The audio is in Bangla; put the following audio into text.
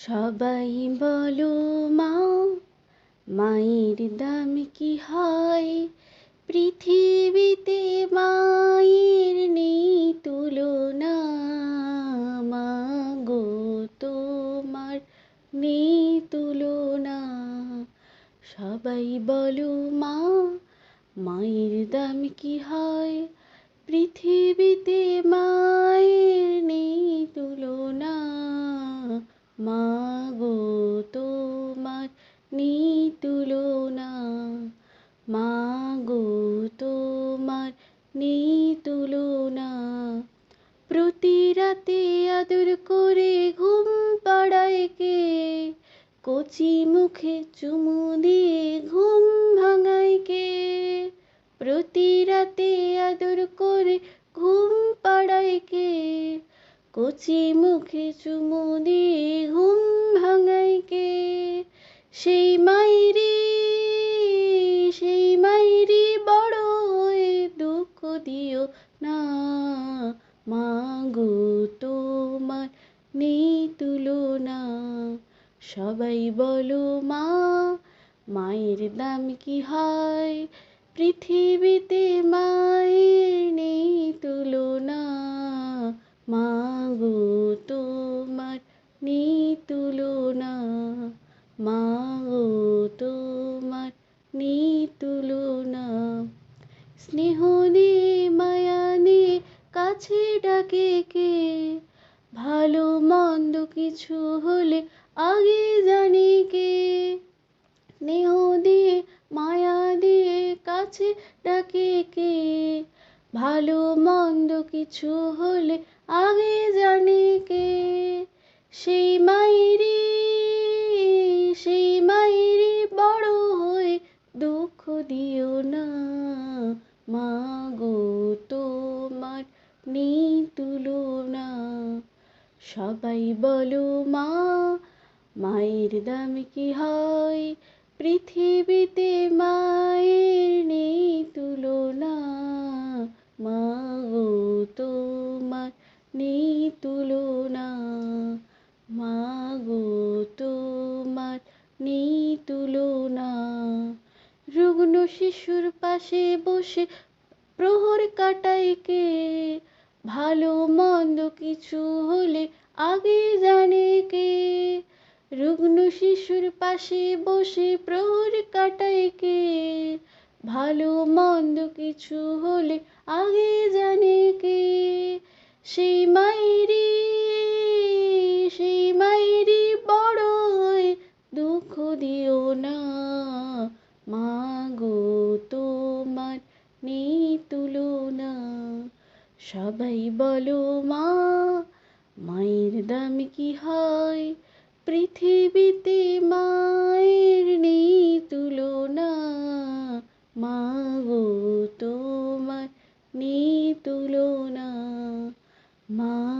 সবাই বলো মা, মায়ের দাম কি হয়? পৃথিবীতে মায়ের নেই তুলনা। মা গো তোমার নেই তুলনা। সবাই বলো মা, মায়ের দাম কি হয়? পৃথিবীতে মায়ের নেই তুলনা। মা গো তোমার নেই তুলনা। মা গো তোমার নেই তুলনা। প্রতি রাতে আদর করে ঘুম পাড়ায় কে? কচি মুখে চুমু দিয়ে ঘুম ভাঙায় কে? প্রতি রাতে আদর করে ঘুম পাড়ায় কে? কচি মুখে চুমু দিয়ে ঘুম ভাঙায় কে? সেই মায়েরই বড় হয়ে দুঃখ দিও না। মা গো তোমার নেই তুলনা। সবাই বলো মা, মায়ের দাম কি হয়? পৃথিবীতে মায়ের নেই তুলনা। মা গো তোমার নেই তুলনা। মা গো তোমার নেই তুলনা। স্নেহ দিয়ে মায়া দিয়ে কাছে ডাকে কে? ভালো মন্দ কিছু হলে আগে জানে কে? স্নেহ দিয়ে মায়া দিয়ে কাছে ডাকে কে? ভালো মন্দ কিছু হলে আগে জানে কে? সেই মায়েরই বড় হয়ে দুঃখ দিও না। মা গো তোমার নেই তুলনা। সবাই বলো মা, মায়ের দাম কি হয়? পৃথিবীতে মায়ের নেই তুলনা। মা গো তোমার নেই তুলনা। মা গো তোমার নেই তুলনা। রুগ্ন শিশুর পাশে বসে প্রহর কাটায় কে? ভালো মন্দ কিছু হলে আগে জানে কে? রুগ্ন শিশুর পাশে বসে প্রহর কাটায় কে? ভালো মন্দ কিছু হলে আগে জানে কে? সেই মায়েরই বড় হয়ে দুঃখ দিও না। মা গো তোমার নেই তুলনা। সবাই বলো মা, মায়ের দাম কি হয়? পৃথিবীতে মায়ের নেই তুলনা। মা গো তোমার নেই তুলনা। মা